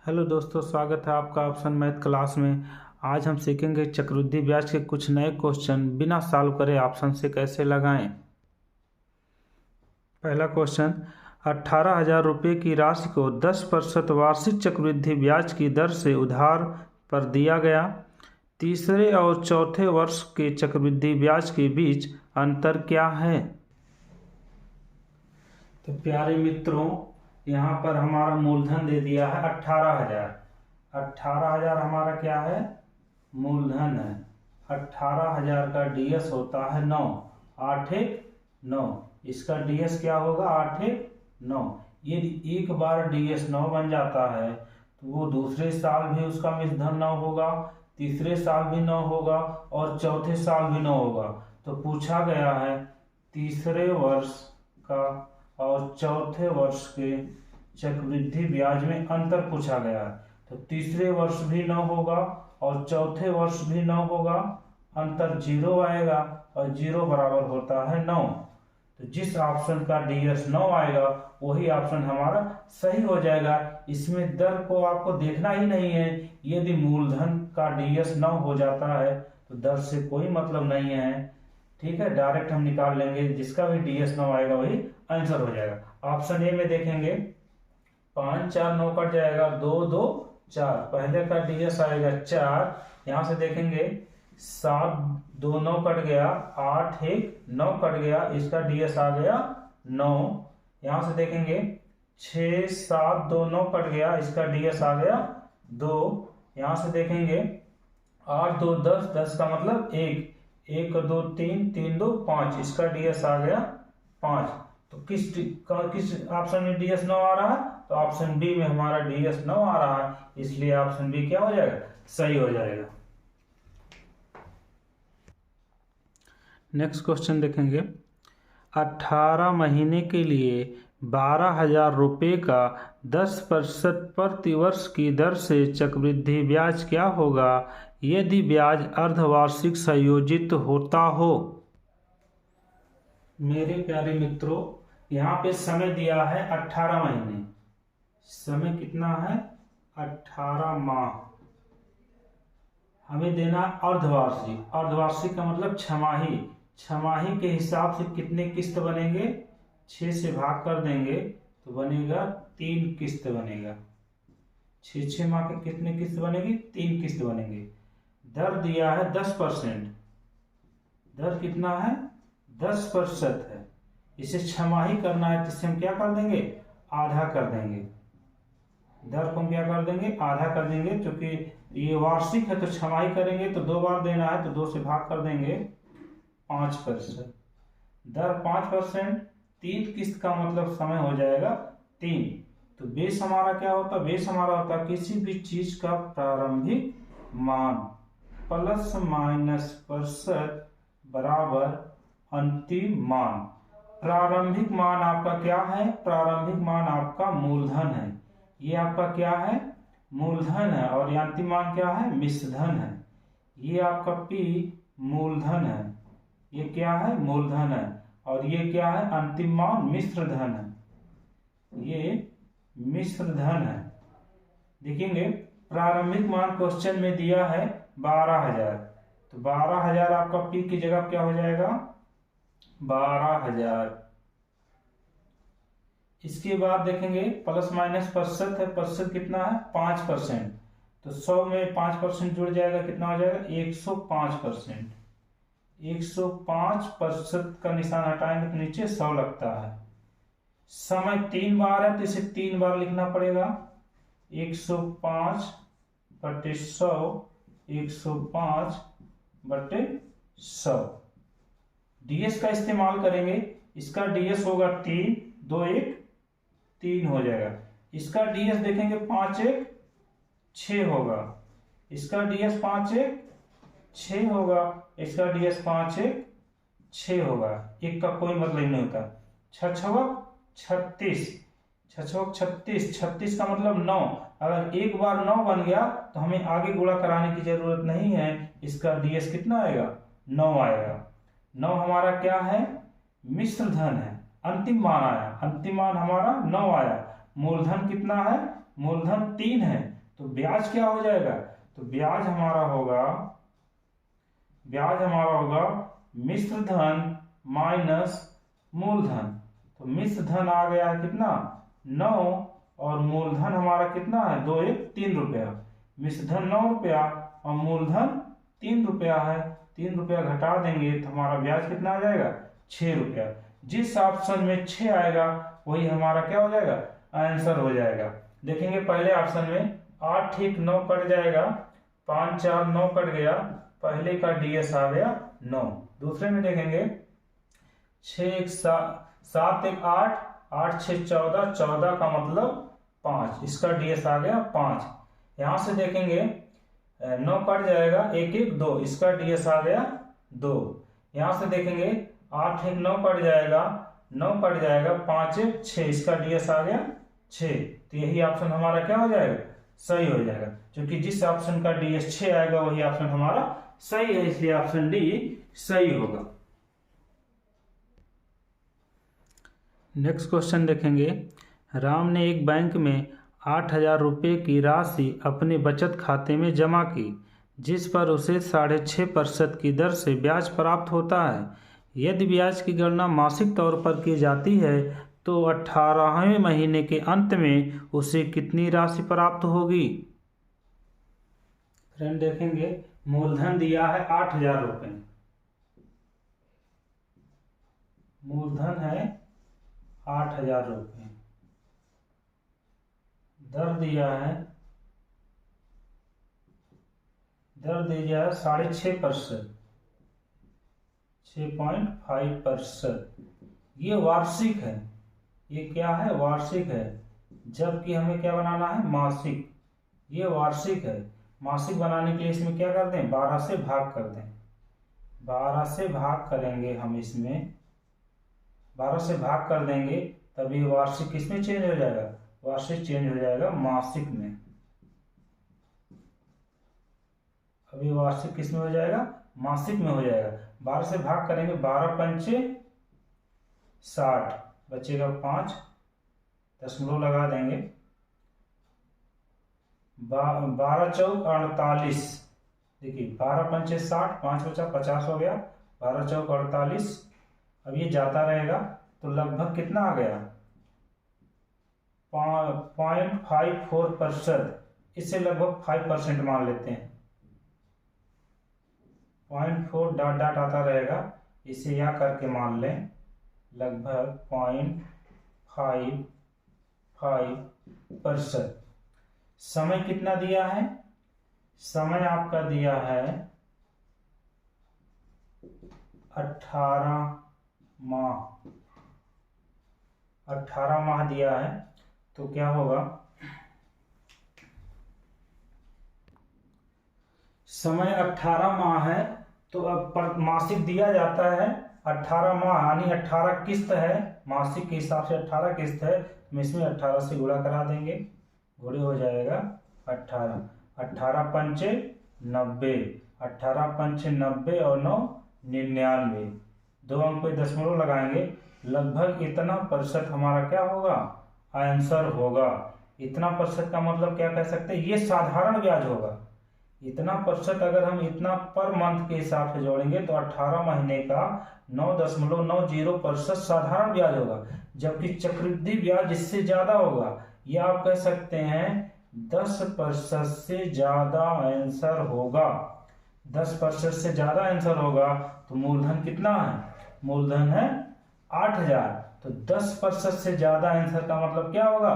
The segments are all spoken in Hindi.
हेलो दोस्तों, स्वागत है आपका ऑप्शन मैथ क्लास में। आज हम सीखेंगे चक्रवृद्धि ब्याज के कुछ नए क्वेश्चन बिना सॉल्व करे ऑप्शन से कैसे लगाएं। पहला क्वेश्चन, 18,000 रुपये की राशि को 10% वार्षिक चक्रवृद्धि ब्याज की दर से उधार पर दिया गया। तीसरे और चौथे वर्ष के चक्रवृद्धि ब्याज के बीच अंतर क्या है? तो प्यारे मित्रों, यहाँ पर हमारा मूलधन दे दिया है 18,000। 18,000 हमारा क्या है? मूलधन है। 18,000 का डीएस होता है 9। 8 1 9। इसका डीएस क्या होगा? 8 1 9। यदि एक बार डीएस 9 बन जाता है तो वो दूसरे साल भी उसका मिश्रधन 9 होगा, तीसरे साल भी 9 होगा और चौथे साल भी 9 होगा। तो पूछा गया है तीसरे वर्ष का और चौथे वर्ष के चक्रवृद्धि ब्याज में अंतर पूछा गया है। तो तीसरे वर्ष भी 9 होगा और चौथे वर्ष भी 9 होगा। अंतर 0 आएगा और 0 बराबर होता है 9। तो जिस ऑप्शन का डीएस 9 आएगा वही ऑप्शन हमारा सही हो जाएगा। इसमें दर को आपको देखना ही नहीं है। यदि मूलधन का डीएस 9 हो जाता है तो दर से कोई मतलब नहीं है। ठीक है, डायरेक्ट हम निकाल लेंगे। जिसका भी डीएस 9 आएगा वही आंसर हो जाएगा। ऑप्शन ए में देखेंगे 5 4 9 कट जाएगा, 2 2 4। पहले का डीएस आएगा 4। यहाँ से देखेंगे 7 2 9 कट गया, 8 1 9 कट गया, इसका डीएस आ गया 9। यहाँ से देखेंगे 6 7 2 9 कट गया, इसका डीएस आ गया 2। यहाँ से देखेंगे 8 2 10, 10 का मतलब 1 1 2 3 3 2 5, इसका डीएस आ गया 5। तो किस ऑप्शन में डीएस 9 आ रहा है? तो ऑप्शन बी में हमारा डीएस 9 आ रहा है, इसलिए ऑप्शन बी क्या हो जाएगा? सही हो जाएगा। नेक्स्ट क्वेश्चन देखेंगे, 18 महीने के लिए 12,000 रुपये का 10% प्रतिवर्ष की दर से चक्रवृद्धि ब्याज क्या होगा यदि ब्याज अर्धवार्षिक संयोजित होता हो? मेरे प्यारे मित्रों, यहाँ पे समय दिया है 18 महीने। समय कितना है? 18 माह। हमें देना अर्धवार्षिक। अर्धवार्षिक का मतलब छमाही। छमाही के हिसाब से कितने किस्त बनेंगे? 6 से भाग कर देंगे तो बनेगा 3 किस्त बनेगा। 6 माह के कितने किस्त बनेगी? 3 किस्त बनेंगे। दर दिया है 10%। दर कितना है? 10% है। इसे छमाही करना है तो इसे हम क्या कर देंगे? आधा कर देंगे। दर को हम क्या कर देंगे? आधा कर देंगे। क्योंकि ये वार्षिक है तो छमाही करेंगे तो 2 बार देना है तो 2 से भाग कर देंगे। 5%। दर 5%। 3 किस्त का मतलब समय हो जाएगा 3। तो बेस हमारा क्या होता है? बेस हमारा होता है किसी भी चीज का प्रारंभिक मान प्लस माइनस प्रतिशत बराबर अंतिम मान। प्रारंभिक मान आपका क्या है? प्रारंभिक मान आपका मूलधन है। ये आपका क्या है? मूलधन है। और अंतिम मान क्या है? मिश्रधन है। ये आपका पी मूलधन है। ये क्या है? मूलधन है। और ये क्या है? अंतिम मान मिश्रधन है। ये मिश्रधन है। देखेंगे प्रारंभिक मान क्वेश्चन में दिया है 12,000। तो 12,000 आपका पी की जगह क्या हो जाएगा? 12,000। इसके बाद देखेंगे प्लस माइनस प्रतिशत है। प्रतिशत कितना है? 5%। तो 100 में 5% जुड़ जाएगा, कितना हो जाएगा? 105%। 105% का निशान हटाएंगे तो नीचे 100 लगता है। समय 3 बार है तो इसे 3 बार लिखना पड़ेगा। 105/100, 105/100। डीएस का इस्तेमाल करेंगे। इसका डीएस होगा 3 2 1 3 हो जाएगा। इसका डीएस देखेंगे 5 1 6 होगा। इसका डीएस 5 1 6 होगा। इसका डीएस 5 1 6 होगा। एक का कोई मतलब नहीं होता। 6 36। 6 36। 36 का मतलब 9। अगर एक बार 9 बन गया तो हमें आगे गुणा कराने की जरूरत नहीं है। इसका डीएस कितना आएगा? 9 आएगा। 9 हमारा क्या है? मिश्रधन है। अंतिम मान आया। अंतिम मान हमारा 9 आया। मूलधन कितना है? मूलधन 3 है, तो ब्याज क्या हो जाएगा? तो ब्याज हमारा होगा मिश्र धन माइनस मूलधन। तो मिश्र धन आ गया है कितना? 9, और मूलधन हमारा कितना है? 2 1 3 रुपया। मिश्र धन 9 रुपया और मूलधन 3 रुपया है। 3 रुपया घटा देंगे तो हमारा ब्याज कितना आ जाएगा? 6 रुपया। जिस ऑप्शन में 6 आएगा वही हमारा क्या हो जाएगा? आंसर हो जाएगा। देखेंगे पहले ऑप्शन में 8 ठीक 9 कट जाएगा, 5 4 9 कट गया, पहले का डीएस आ गया 9। दूसरे में देखेंगे 6 1 7 1 8, 8 6 14, 14 का मतलब 5, इसका डीएस आ गया 5। यहां से देखेंगे 9 कट जाएगा, 1 1 2, इसका डीएस आ गया 2। यहां से देखेंगे 8 1 9 कट जाएगा, 9 कट जाएगा, 5 1 6, इसका डीएस आ गया 6। तो यही ऑप्शन हमारा क्या हो जाएगा? सही हो जाएगा, क्योंकि जिस ऑप्शन का डीएस 6 आएगा वही ऑप्शन हमारा सही है, इसलिए ऑप्शन डी सही होगा। नेक्स्ट क्वेश्चन देखेंगे। राम ने एक बैंक में 8,000 रुपये की राशि अपने बचत खाते में जमा की, जिस पर उसे 6.5% की दर से ब्याज प्राप्त होता है। यदि ब्याज की गणना मासिक तौर पर की जाती है तो 18वें महीने के अंत में उसे कितनी राशि प्राप्त होगी? फ्रेंड देखेंगे मूलधन दिया है 8,000 रुपये, मूलधन है 8,000 रुपये, दर दिया है 6.5%, 6.5%। ये वार्षिक है, ये क्या है? वार्षिक है, जबकि हमें क्या बनाना है? मासिक। ये वार्षिक है, मासिक बनाने के लिए इसमें क्या कर दें? 12 से भाग कर दें। 12 से भाग करेंगे हम, इसमें 12 से भाग कर देंगे तभी वार्षिक किसमें चेंज हो जाएगा? वार्षिक चेंज हो जाएगा मासिक में। अभी वार्षिक किसमें हो जाएगा? मासिक में हो जाएगा। 12 से भाग करेंगे, 12 पंचे 60, बचेगा 5, दशमलव लगा देंगे, 12 चौक 48। देखिए 12 पंचे 60, 5 बचा 50 हो गया, 12 चौक 48। अब ये जाता रहेगा तो लगभग कितना आ गया? 0.54%, इससे लगभग 5% मान लेते हैं। 0.4 डॉट डॉट आता रहेगा, इसे यहाँ करके मान लें, लगभग 0.55%। समय कितना दिया है? समय आपका दिया है 18 माह, 18 माह दिया है। तो क्या होगा? समय 18 माह है, तो अब मासिक दिया जाता है 18 माह, यानी 18 किस्त है, मासिक के हिसाब से 18 किस्त है, हम इसमें 18 से गुणा करा देंगे, गुणे हो जाएगा 18, 18 पंचे 90, 18 पंचे 90 और 9 99, 2 अंक पे दशमलव लगाएंगे, लगभग इतना प्रतिशत हमारा क्या होगा? आंसर होगा। इतना प्रतिशत का मतलब क्या कह सकते हैं? ये साधारण ब्याज होगा। इतना प्रतिशत अगर हम इतना पर मंथ के हिसाब से जोड़ेंगे तो 18 महीने का 9.90% साधारण ब्याज होगा, जबकि चक्रवृद्धि ब्याज इससे ज्यादा होगा। ये आप कह सकते हैं 10% से ज्यादा आंसर होगा। 10% से ज्यादा आंसर होगा तो मूलधन कितना है? मूलधन है 8,000। तो 10% से ज्यादा आंसर का मतलब क्या होगा?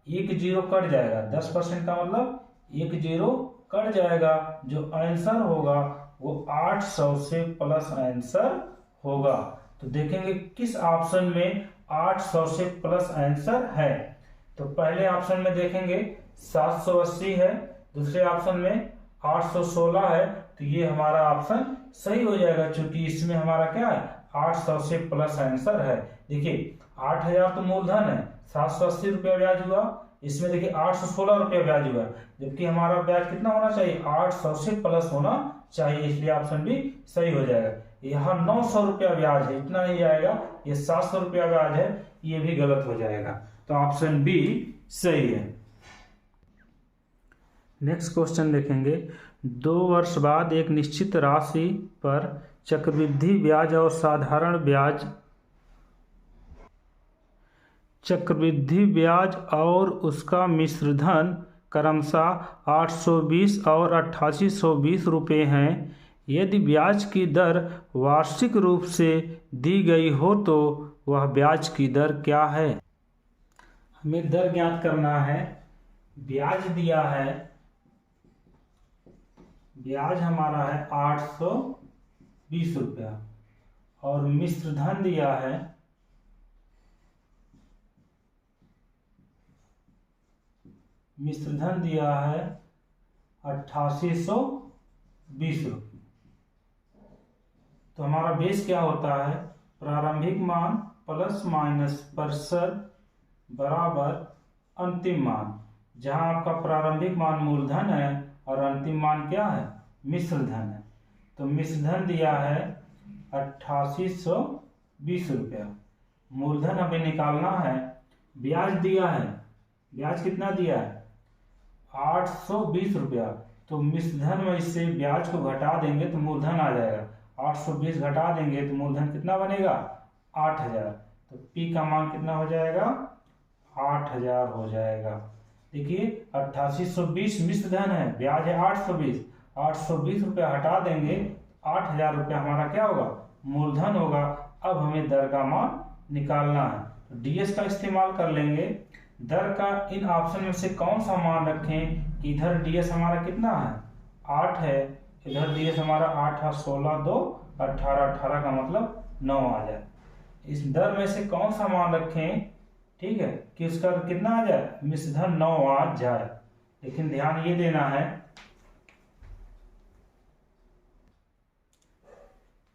एक जीरो कट जाएगा। 10% का मतलब एक जीरो कट जाएगा, जो आंसर होगा वो 800 से प्लस आंसर होगा। तो देखेंगे किस ऑप्शन में 800 से प्लस आंसर है। तो पहले ऑप्शन में देखेंगे 780 है, दूसरे ऑप्शन में 816 है, तो ये हमारा ऑप्शन सही हो जाएगा, क्योंकि इसमें हमारा क्या है? 800 से प्लस आंसर है। देखिए 8,000 तो मूलधन है, 780 रुपया ब्याज हुआ, इसमें देखिए 816 रुपया ब्याज हुआ, जबकि हमारा ब्याज कितना होना चाहिए? 800 से प्लस होना चाहिए, इसलिए ऑप्शन भी सही हो जाएगा। यहाँ 900 रुपया ब्याज है, इतना नहीं जाएगा, ये 700 रुपया ब्याज है, ये भी गलत हो जाएगा। तो ऑप्शन बी सही है। नेक्स्ट क्वेश्चन देखेंगे। 2 वर्ष बाद एक निश्चित राशि पर चक्रवृद्धि ब्याज और साधारण ब्याज, चक्रवृद्धि ब्याज और उसका मिश्रधन क्रमशः 820 और 8820 रुपये हैं। यदि ब्याज की दर वार्षिक रूप से दी गई हो तो वह ब्याज की दर क्या है? हमें दर ज्ञात करना है। ब्याज दिया है, ब्याज हमारा है 820 रुपया और मिश्रधन दिया है 8820 रुपये। तो हमारा बेस क्या होता है? प्रारंभिक मान प्लस माइनस प्रतिशत बराबर अंतिम मान, जहां आपका प्रारंभिक मान मूलधन है और अंतिम मान क्या है? मिश्रधन है। तो मिश्रधन दिया है 8820 रुपया। मूलधन हमें निकालना है। ब्याज दिया है, ब्याज कितना दिया है? 820 रुपया। तो मिश्रधन में इससे ब्याज को घटा देंगे तो मूलधन आ जाएगा। 820 घटा देंगे तो मूलधन कितना बनेगा? 8000। तो P का मान कितना हो जाएगा? 8000 हो जाएगा। देखिए 8820 मिश्रधन है, ब्याज है 820। 820 रुपया हटा देंगे, 8000 रुपया हमारा क्या होगा? मूलधन होगा। अब हमें दर का मान निकालना है, तो DS का इस्तेमाल कर लेंगे। दर का इन ऑप्शन में से कौन सा मान रखें कि इधर DS हमारा कितना है? 8 है, इधर DS हमारा 8 है, 16 2 18, 18 का मतलब 9 आ जाए। इस दर में से कौन सा मान रखें, ठीक है, कि उसका कितना आ जाए? मिश्रधन 9 आ जाए। लेकिन ध्यान ये देना है,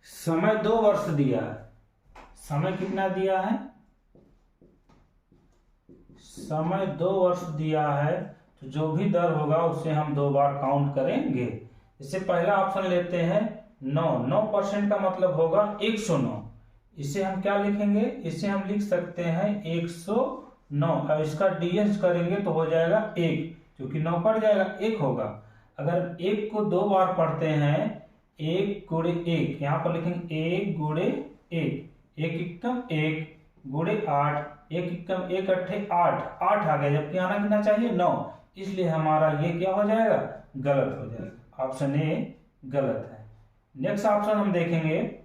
समय 2 वर्ष दिया है। समय कितना दिया है? समय 2 वर्ष दिया है, तो जो भी दर होगा उसे हम 2 बार काउंट करेंगे। इससे पहला ऑप्शन लेते हैं 9% का मतलब होगा 109। इसे हम क्या लिखेंगे? इसे हम लिख सकते हैं 109 और इसका DS करेंगे तो हो जाएगा 1, क्योंकि 9 कट जाएगा 1 होगा। अगर 1 को 2 बार पढ़ते हैं, 1 गुणे 1, यहाँ पर लिखेंगे 1 गुणे 1, 1 एकम 1 गुणे 8, 1 एकम 1 अट्ठे 8, 8 आ गया, जबकि आना कितना चाहिए? 9। इसलिए हमारा ये क्या हो जाएगा? गलत हो जाएगा। ऑप्शन ए गलत है। नेक्स्ट ऑप्शन हम देखेंगे।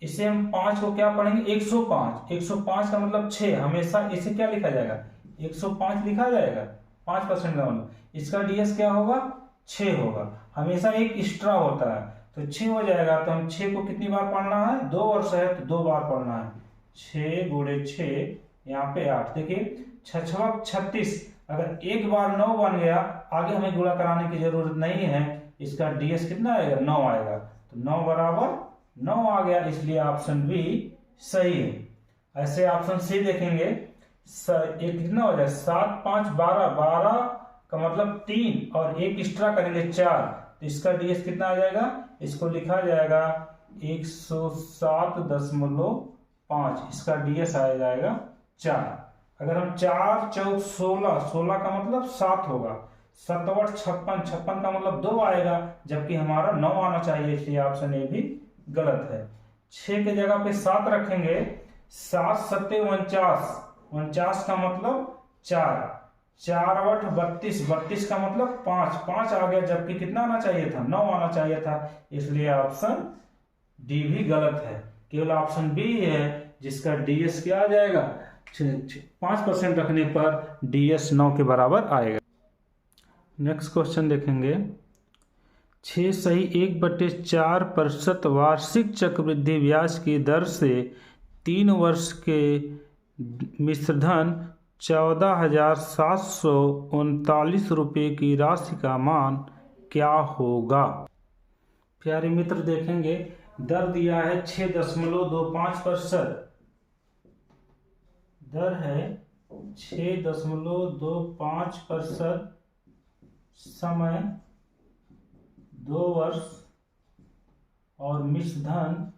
इसे हम 5 को क्या पढ़ेंगे? 105। 105 का मतलब 6, हमेशा इसे क्या लिखा जाएगा? 105 लिखा जाएगा। 5% का मतलब इसका DS क्या होगा? 6 होगा। हमेशा एक एक्स्ट्रा होता है, तो 6 हो जाएगा। तो हम 6 को कितनी बार पढ़ना है? 2 वर्ष है तो 2 बार पढ़ना है। 6 गुणे 6, यहाँ पे 8। देखिए 6 36, अगर एक बार 9 बन गया, आगे हमें गुणा कराने की जरूरत नहीं है। इसका DS कितना आएगा? 9 आएगा। तो 9 बराबर 9 आ गया, इसलिए ऑप्शन बी सही है। ऐसे ऑप्शन सी देखेंगे। एक कितना हो जाए? 7 5 12, 12 का मतलब 3 और एक एक्स्ट्रा करेंगे 4, तो इसका DS कितना आ जाएगा? इसको लिखा जाएगा 107.5, इसका DS आ जाएगा 4। अगर हम 4 4 16, 16 का मतलब 7 होगा। 7 8 56, 56 का मतलब 2 आएगा, जबकि हमारा 9 आना चाहिए, इसलिए ऑप्शन ए भी गलत है। 6 के जगह पे 7 रखेंगे। 7 7 49, 49 का मतलब 4, 4 8 32, 32 का मतलब 5, 5 आ गया, जबकि कितना आना चाहिए था? 9 आना चाहिए था, इसलिए ऑप्शन डी भी गलत है। केवल ऑप्शन बी है जिसका DS क्या आ जाएगा? 5% रखने पर DS 9 के बराबर आएगा। नेक्स्ट क्वेश्चन देखेंगे। 6 सही 1/4% वार्षिक चक्रवृद्धि ब्याज की दर से 3 वर्ष के मिश्रधन 14,739 रुपये की राशि का मान क्या होगा? प्यारे मित्र देखेंगे, दर दिया है 6.25%। दर है 6.25%, समय 2 वर्ष और मिश्रधन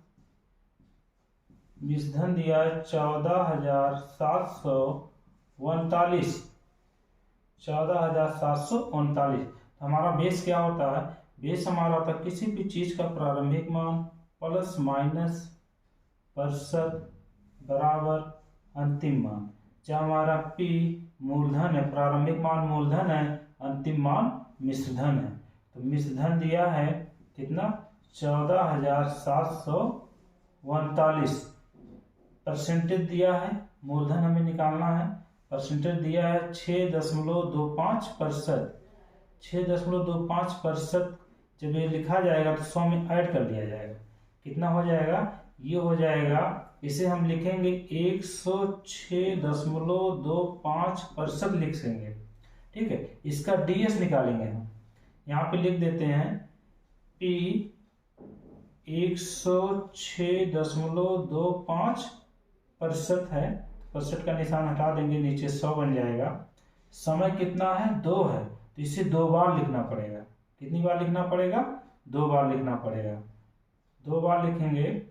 दिया है 14,739। हमारा बेस क्या होता है, बेस हमारा होता है किसी भी चीज का प्रारंभिक मान प्लस माइनस प्रतिशत बराबर अंतिम मान। जब हमारा P मूलधन है, प्रारंभिक मान मूलधन है, अंतिम मान मिश्रधन है, तो मिश्रधन दिया है कितना 14,739। परसेंटेज दिया है, मूलधन हमें निकालना है, परसेंटेज दिया है 6.25%। 6.25% जब ये लिखा जाएगा तो 100 में ऐड कर दिया जाएगा, कितना हो जाएगा, ये हो जाएगा, इसे हम लिखेंगे 106.25% लिखेंगे। ठीक है, इसका डीएस निकालेंगे हम, यहाँ पे लिख देते हैं P 106.25% है, प्रतिशत का निशान हटा देंगे, नीचे 100 बन जाएगा। समय कितना है, 2 है, तो इसे 2 बार लिखना पड़ेगा। कितनी बार लिखना पड़ेगा, 2 बार लिखना पड़ेगा। 2 बार लिखेंगे,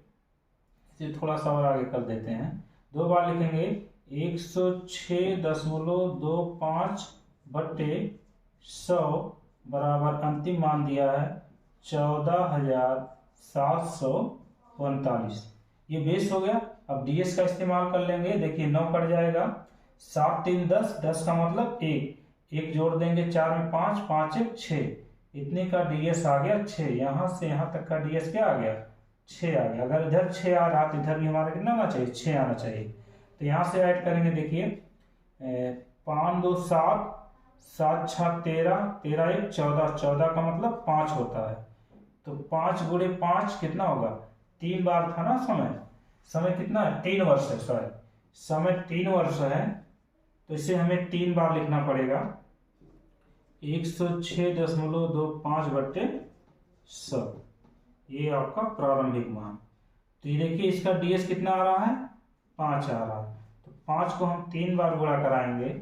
इसे थोड़ा सा और आगे कर देते हैं, 2 बार लिखेंगे 106.25/100 बराबर अंतिम मान दिया है 14,739। ये बेस हो गया। अब डीएस का इस्तेमाल कर लेंगे, देखिए 9 कट जाएगा, 7 3 10, 10 का मतलब 1 जोड़ देंगे, 4 में 5, 5 1 6, इतने का डीएस आ गया 6। यहाँ से यहाँ तक का डीएस क्या आ गया, 6 आ गया। अगर इधर 6 आ रहा तो इधर भी हमारा कितना आना चाहिए, 6 आना चाहिए। तो यहाँ से ऐड करेंगे, देखिए 5 2 7, 7 6 13, 13 1 14, 14 का मतलब 5 होता है, तो 5 गुणे 5 कितना होगा, 3 बार था ना समय कितना है, 3 वर्ष है, सॉरी समय 3 वर्ष है, तो इसे हमें 3 बार लिखना पड़ेगा, 106.25/100, ये आपका प्रारंभिक मान। तो ये देखिए इसका डीएस कितना आ रहा है, 5 आ रहा है, तो 5 को हम 3 बार गुणा कराएंगे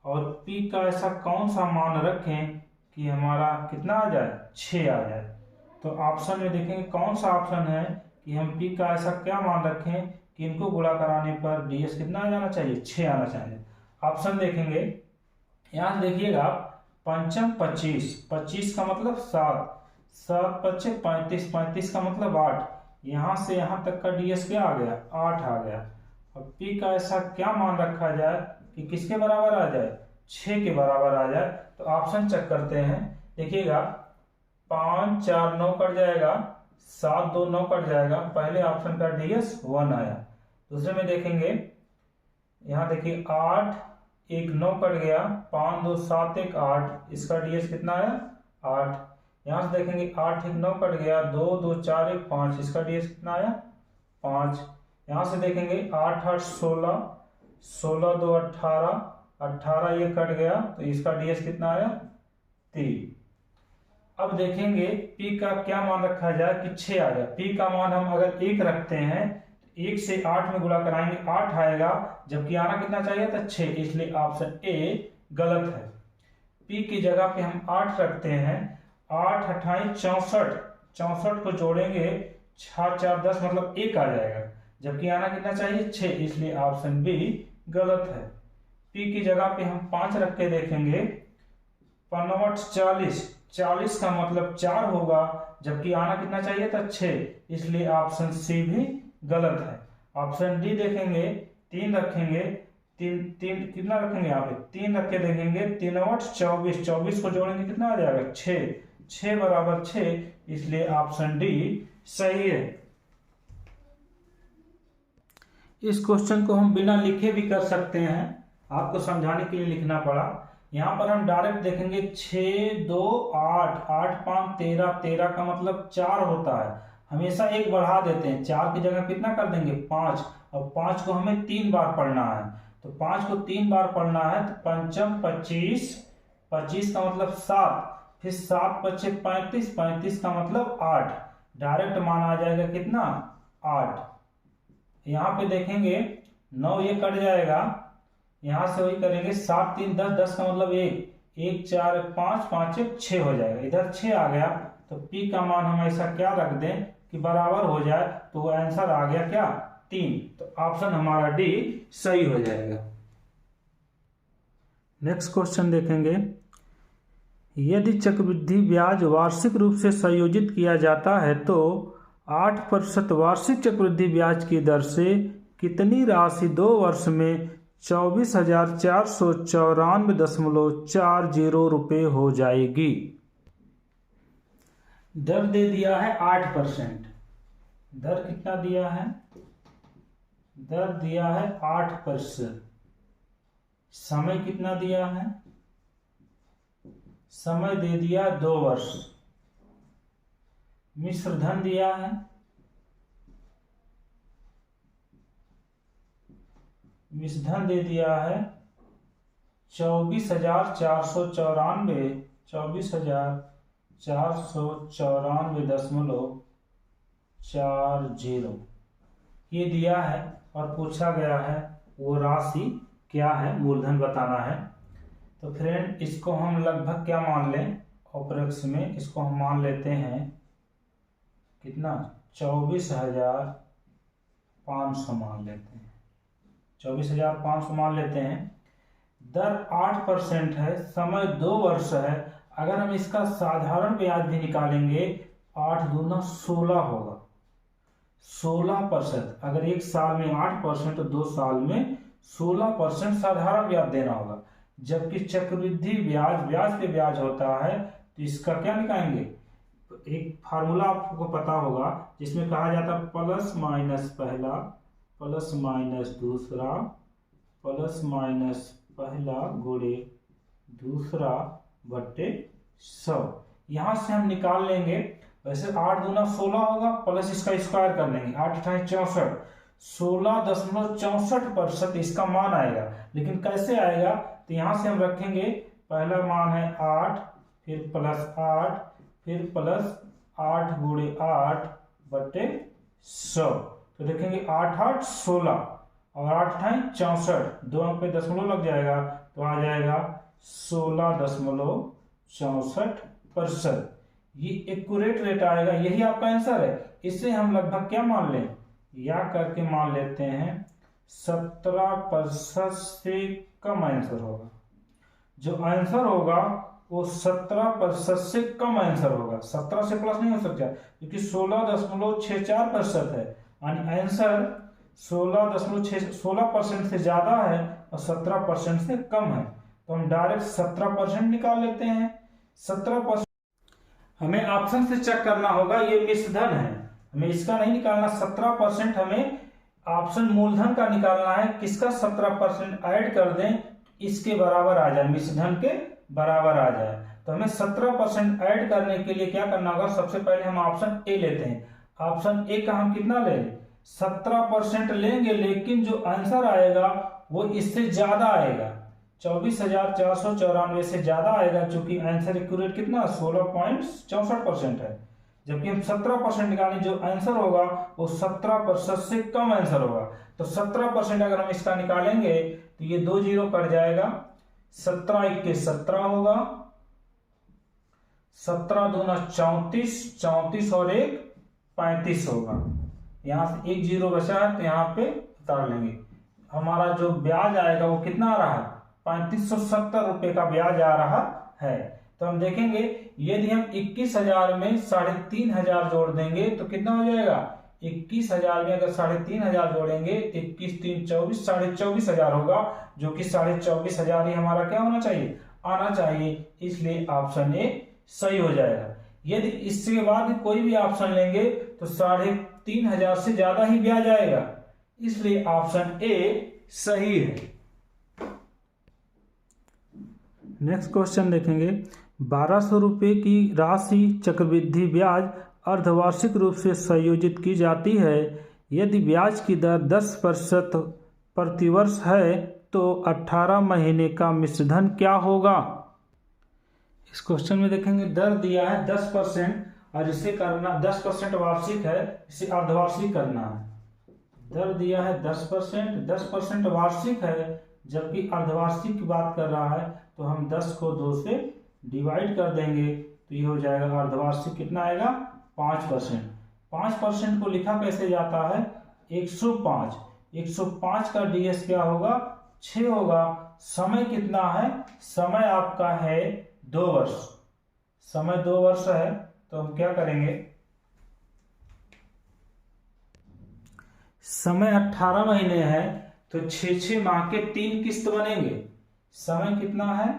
और P का ऐसा कौन सा मान रखें कि हमारा कितना आ जाए, 6 आ जाए। तो ऑप्शन में देखेंगे कौन सा ऑप्शन है कि हम P का ऐसा क्या मान रखें कि इनको गुणा कराने पर डीएस कितना आ जाना चाहिए, 6 आना चाहिए। ऑप्शन देखेंगे, यहाँ से देखिएगा, पंचम 25, 25 का मतलब 7, 7 5 35, 35 का मतलब 8, यहाँ से यहाँ तक का डीएस क्या आ गया, 8 आ गया। अब P का ऐसा क्या मान रखा जाए कि किसके बराबर आ जाए, 6 के बराबर आ जाए। तो ऑप्शन चेक करते हैं, देखिएगा 5 4 9 कट जाएगा, 7 2 9 कट जाएगा, पहले ऑप्शन का डीएस 1 आया। दूसरे में देखेंगे, यहाँ देखिए 8 1 9 कट गया, 5 2 7 1 8, इसका डीएस कितना आया, 8। यहाँ से देखेंगे 8 1 9 कट गया, 2 2 4 1 5, इसका डीएस कितना आया, 5। यहाँ से देखेंगे 8 8 16, 16 2 18, 18 ये कट गया, तो इसका डीएस कितना आया, 3। अब देखेंगे P का क्या मान रखा जाए कि 6 आ जाए। P का मान हम अगर 1 रखते हैं, 1 से 8 में गुणा कराएंगे 8 आएगा, जबकि आना कितना चाहिए था, 6, इसलिए ऑप्शन ए गलत है। P की जगह पे हम 8 रखते हैं, 8 28 64, 64 को जोड़ेंगे 6 4 10 मतलब 1 आ जाएगा, जबकि आना कितना चाहिए, 6, इसलिए ऑप्शन बी गलत है। P की जगह पे हम 5 रख के देखेंगे, 5 40, 40 का मतलब 4 होगा, जबकि आना कितना चाहिए था, 6, इसलिए ऑप्शन सी भी गलत है। ऑप्शन डी देखेंगे, 3 रखेंगे, 3 कितना रखेंगे, यहाँ पे 3 रख के देखेंगे, 3 8 24, 24 को जोड़ेंगे कितना आ जाएगा, 6, 6 बराबर 6, इसलिए ऑप्शन डी सही है। इस क्वेश्चन को हम बिना लिखे भी कर सकते हैं, आपको समझाने के लिए लिखना पड़ा। यहाँ पर हम डायरेक्ट देखेंगे 6 2 8, 8 5 13, 13 का मतलब 4 होता है, हमेशा 1 बढ़ा देते हैं, 4 की जगह कितना कर देंगे, 5, और 5 को हमें 3 बार पढ़ना है, तो 5 को 3 बार पढ़ना है, तो पंचम 25, 25 का मतलब 7, फिर 7 5 35, 35 का मतलब 8, डायरेक्ट मान आ जाएगा कितना, 8। यहाँ पे देखेंगे 9 ये कट जाएगा, यहाँ से वही करेंगे, 7 3 10, 10 का मतलब 1, 1 4 5, 5 1 6 हो जाएगा, इधर 6 आ गया, तो P का मान हम ऐसा क्या रख दें कि बराबर हो जाए, तो वो आंसर आ गया क्या, 3, तो ऑप्शन हमारा डी सही हो जाएगा। नेक्स्ट क्वेश्चन देखेंगे, यदि चक्रवृद्धि ब्याज वार्षिक रूप से संयोजित किया जाता है तो 8% वार्षिक चक्रवृद्धि ब्याज की दर से कितनी राशि 2 वर्ष में 24,494.40 रुपये हो जाएगी। दर दे दिया है 8%। दर कितना दिया है? दर दिया है 8%। समय कितना दिया है? समय दे दिया 2 वर्ष। मिश्र धन दिया है, मिश्र धन दे दिया है 24,494.40 ये दिया है और पूछा गया है वो राशि क्या है, मूलधन बताना है। तो फ्रेंड इसको हम लगभग क्या मान लें, ऑपरेक्स में इसको हम मान लेते हैं कितना, 24,500 मान लेते हैं, 24,500 मान लेते हैं। दर 8% है, समय 2 वर्ष है। अगर हम इसका साधारण ब्याज भी निकालेंगे 8 दूना 16 होगा, 16%। अगर एक साल में 8% तो 2 साल में 16% साधारण ब्याज देना होगा। जबकि चक्रवृद्धि ब्याज, ब्याज पे ब्याज होता है, तो इसका क्या निकालेंगे, एक फार्मूला आपको पता होगा जिसमें कहा जाता है प्लस माइनस पहला प्लस माइनस दूसरा प्लस माइनस पहला गुणे दूसरा बट्टे 100। यहां से हम निकाल लेंगे। वैसे 8 दूना 16 होगा, प्लस इसका स्क्वायर कर लेंगे, 8 अठाई 64, 16.64% इसका मान आएगा। लेकिन कैसे आएगा, तो यहां से हम रखेंगे, पहला मान है 8, फिर प्लस 8, फिर प्लस 8 गुणे 8 बट्टे 100। तो देखेंगे 8 8 16 और 8 अठाई 64, 2 अंक पे दशमलव लग जाएगा तो आ जाएगा 16.64%। ये एक्यूरेट रेट आएगा, यही आपका आंसर है। इससे हम लगभग क्या मान लें, या करके मान लेते हैं 17% से कम आंसर होगा। जो आंसर होगा वो 17% से कम आंसर होगा, 17 से प्लस नहीं हो सकता क्योंकि 16.64% है। यानी आंसर 16% से ज्यादा है और 17% से कम है। तो हम डायरेक्ट 17% निकाल लेते हैं। 17% हमें ऑप्शन से चेक करना होगा, ये मिश्र धन है, हमें इसका नहीं निकालना। 17% हमें ऑप्शन मूलधन का निकालना है। किसका 17% ऐड कर दें इसके बराबर आ जाए, मिश्र धन के बराबर आ जाए। तो हमें 17% ऐड करने के लिए क्या करना होगा, सबसे पहले हम ऑप्शन ए लेते हैं। ऑप्शन ए का हम कितना ले, 17% लेंगे, लेकिन जो आंसर आएगा वो इससे ज्यादा आएगा, 24,494 से ज्यादा आएगा, क्योंकि आंसर एक्यूरेट कितना 16.64% है। जबकि हम 17% निकालें, जो आंसर होगा वो 17% से कम आंसर होगा। तो 17% अगर हम इसका निकालेंगे तो ये 2 जीरो कट जाएगा, 17 इक्के 17 होगा, 17 दूना 34, 34 और 1 35 होगा। यहां से 1 जीरो बचा है तो यहाँ पे उतार लेंगे। हमारा जो ब्याज आएगा वो कितना आ रहा है, 3570 रुपए का ब्याज आ रहा है। तो हम देखेंगे यदि हम 21,000 में 3,500 जोड़ देंगे तो कितना हो जाएगा, 21,000 में अगर 3,500 जोड़ेंगे तो 21 3 24, 24,500 होगा, जो कि 24,500 ही हमारा क्या होना चाहिए, आना चाहिए। इसलिए ऑप्शन ए सही हो जाएगा। यदि इसके बाद कोई भी ऑप्शन लेंगे तो 3,500 से ज्यादा ही ब्याज आएगा, इसलिए ऑप्शन ए सही है। नेक्स्ट क्वेश्चन देखेंगे, 1200 रुपये की राशि चक्रवृद्धि ब्याज अर्धवार्षिक रूप से संयोजित की जाती है। यदि ब्याज की दर 10% प्रतिवर्ष है तो 18 महीने का मिश्रधन क्या होगा। इस क्वेश्चन में देखेंगे दर दिया है 10% और इसे करना 10% वार्षिक है, इसे अर्धवार्षिक करना है। दर दिया है 10%, 10% वार्षिक है, जबकि अर्धवार्षिक की बात कर रहा है तो हम 10 को 2 से डिवाइड कर देंगे तो ये हो जाएगा अर्धवार्षिक कितना आएगा 5%। 5% को लिखा कैसे जाता है, 105, 105 का डीएस क्या होगा 6 होगा। समय कितना है, समय आपका है 2 वर्ष, समय 2 वर्ष है तो हम क्या करेंगे, समय 18 महीने है तो 6 माह के 3 किस्त बनेंगे। समय कितना है,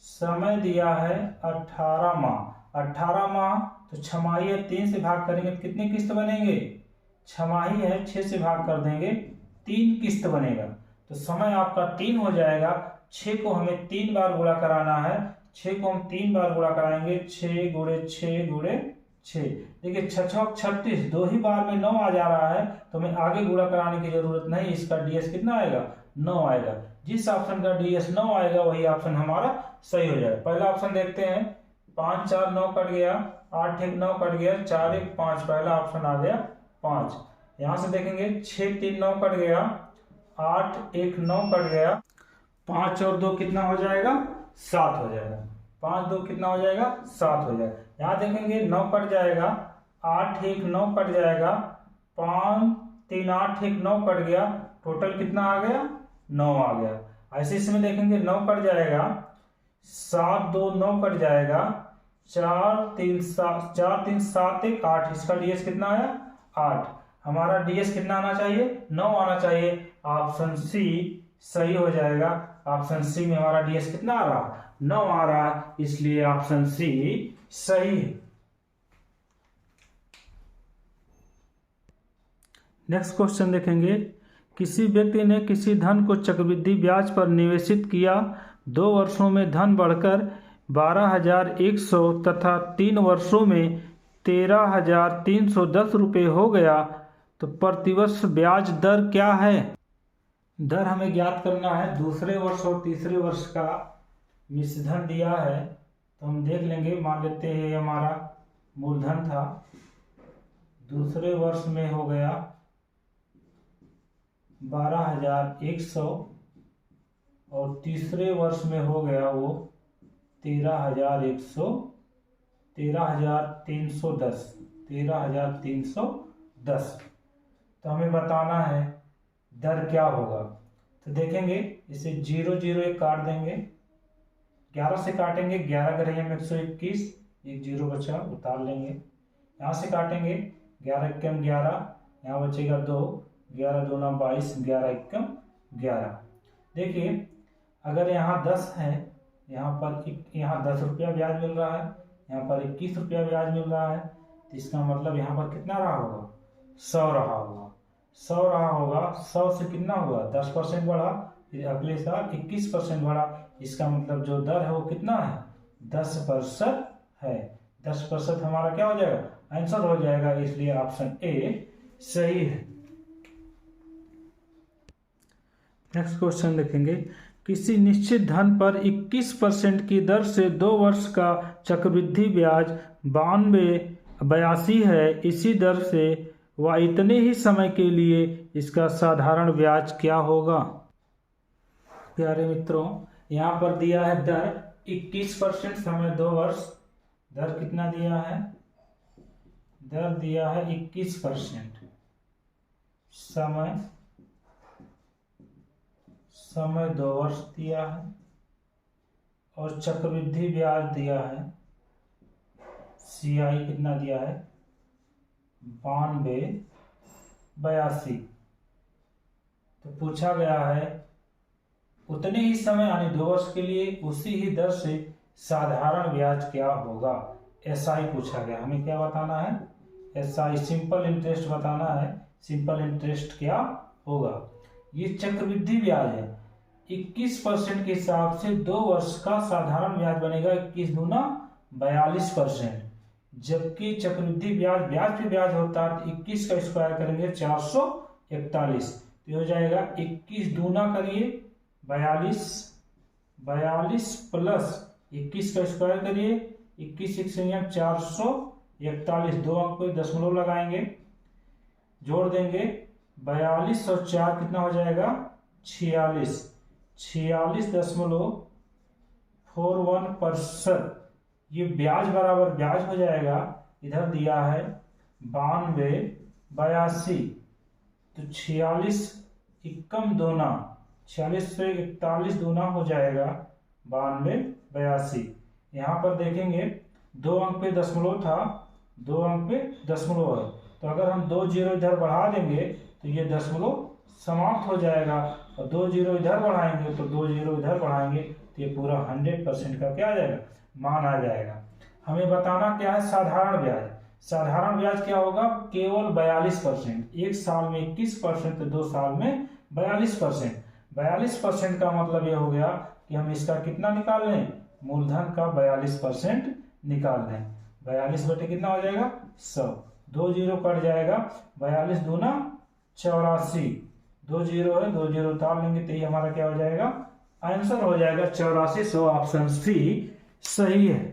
समय दिया है 18 माह, 18 माह तो छमाही है 3 से भाग करेंगे तो कितनी किस्त बनेंगे, छमाही है 6 से भाग कर देंगे 3 किस्त बनेगा। तो समय आपका 3 हो जाएगा। 6 को हमें 3 बार गुणा कराना है, 6 को हम 3 बार गुणा कराएंगे, 6 गुणे 6 गुणे 6। देखिए 6 36, 2 ही बार में 9 आ जा रहा है तो हमें आगे गुणा कराने की जरूरत नहीं। इसका डीएस कितना आएगा, 9 आएगा। जिस ऑप्शन का डीएस 9 आएगा वही ऑप्शन हमारा सही हो जाएगा। पहला ऑप्शन देखते हैं, 5 4 9 कट गया, 8 1 9 कट गया, 4 1 5, पहला ऑप्शन आ गया 5। यहां से देखेंगे 6 3 9 कट गया, 8 1 9 कट गया, 5 और 2 कितना हो जाएगा, 7 हो जाएगा। 5 2 कितना हो जाएगा, 7 हो जाएगा। यहाँ देखेंगे 9 कट जाएगा, 8 1 9 कट जाएगा, 5 3 8 1 9 कट गया, टोटल कितना आ गया, 9 आ गया। ऐसे इसमें देखेंगे 9 कट जाएगा, 7 2 9 कट जाएगा, 4 3 7 1 8, इसका डीएस कितना आया, 8। हमारा डीएस कितना आना चाहिए, 9 आना चाहिए। ऑप्शन सी सही हो जाएगा। ऑप्शन सी में हमारा डीएस कितना आ रहा, 9 आ रहा, इसलिए ऑप्शन सी सही है। नेक्स्ट क्वेश्चन देखेंगे, किसी व्यक्ति ने किसी धन को चक्रवृद्धि ब्याज पर निवेशित किया, 2 वर्षों में धन बढ़कर 12,100 तथा 3 वर्षों में 13,310 रुपये हो गया, तो प्रतिवर्ष ब्याज दर क्या है। दर हमें ज्ञात करना है। दूसरे वर्ष और तीसरे वर्ष का मिश्रधन दिया है तो हम देख लेंगे। मान लेते हैं ये हमारा मूलधन था, दूसरे वर्ष में हो गया 12,100 और तीसरे वर्ष में हो गया वो 13,310। तो हमें बताना है दर क्या होगा। तो देखेंगे इसे 0 0 1 काट देंगे, 11 से काटेंगे, 11 का रही 121, एक 0 बचा उतार लेंगे। यहाँ से काटेंगे 11 एकम 11, यहाँ बचेगा 2, 11 2 9 22, 11 एकम 11। देखिए अगर यहाँ 10 है, यहाँ पर 10 रुपया ब्याज मिल रहा है, यहाँ पर 21 रुपया ब्याज मिल रहा है, तो इसका मतलब यहाँ पर कितना रहा होगा, 100 रहा होगा। 100 रहा होगा, 100 से कितना हुआ, 10% बढ़ा, फिर अगले साल 21% बढ़ा। इसका मतलब जो दर है वो कितना है, 10% है। 10% हमारा क्या हो जाएगा, आंसर हो जाएगा, इसलिए ऑप्शन ए सही है। नेक्स्ट क्वेश्चन देखेंगे, किसी निश्चित धन पर 21% की दर से 2 वर्ष का चक्रवृद्धि ब्याज 82 है, इसी दर से व इतने ही समय के लिए इसका साधारण ब्याज क्या होगा। प्यारे मित्रों, यहाँ पर दिया है दर 21%, समय 2 वर्ष। दर कितना दिया है, दर दिया है 21%, समय 2 वर्ष दिया है, और चक्रवृद्धि ब्याज दिया है, सीआई कितना दिया है, 82। तो पूछा गया है उतने ही समय यानी 2 वर्ष के लिए उसी ही दर से साधारण ब्याज क्या होगा। एसआई पूछा गया, हमें क्या बताना है, एसआई सिंपल इंटरेस्ट बताना है। सिंपल इंटरेस्ट क्या होगा, ये चक्रवृद्धि ब्याज है, 21% के हिसाब से 2 वर्ष का साधारण ब्याज बनेगा 21 दूना 42%, जबकि चक्रवृद्धि ब्याज पे ब्याज होता है, तो 21 का स्क्वायर करेंगे 441, तो हो जाएगा 21 दूना करिए 42 प्लस 21 का स्क्वायर करिए 21 441, 2 अंक पे दशमलव लगाएंगे, जोड़ देंगे 42 और 4 कितना हो जाएगा 46.41%। ये ब्याज बराबर ब्याज हो जाएगा। इधर दिया है 82 तो 46 एकम दूना, 46 से 41 दूना हो जाएगा 82। यहाँ पर देखेंगे 2 अंक पे दशमलव था, 2 अंक पे दशमलव है, तो अगर हम 2 जीरो इधर बढ़ा देंगे तो ये दशमलव समाप्त हो जाएगा, और 2 जीरो इधर बढ़ाएंगे तो 2 जीरो इधर बढ़ाएंगे तो ये पूरा 100% का क्या आ जाएगा, मान आ जाएगा। हमें बताना क्या है, साधारण ब्याज। साधारण ब्याज क्या होगा, केवल 42%। एक साल में 21%, तो 2 साल में 42%। 42% का मतलब ये हो गया कि हम इसका कितना निकाल लें, मूलधन का 42% निकाल लें। 42 बटे कितना हो जाएगा, 100। 2 जीरो कट जाएगा, 42 दूना 84, 2 जीरो है, 2 जीरो उतार लेंगे तो ये हमारा क्या हो जाएगा, आंसर हो जाएगा 8400। ऑप्शन सी सही है।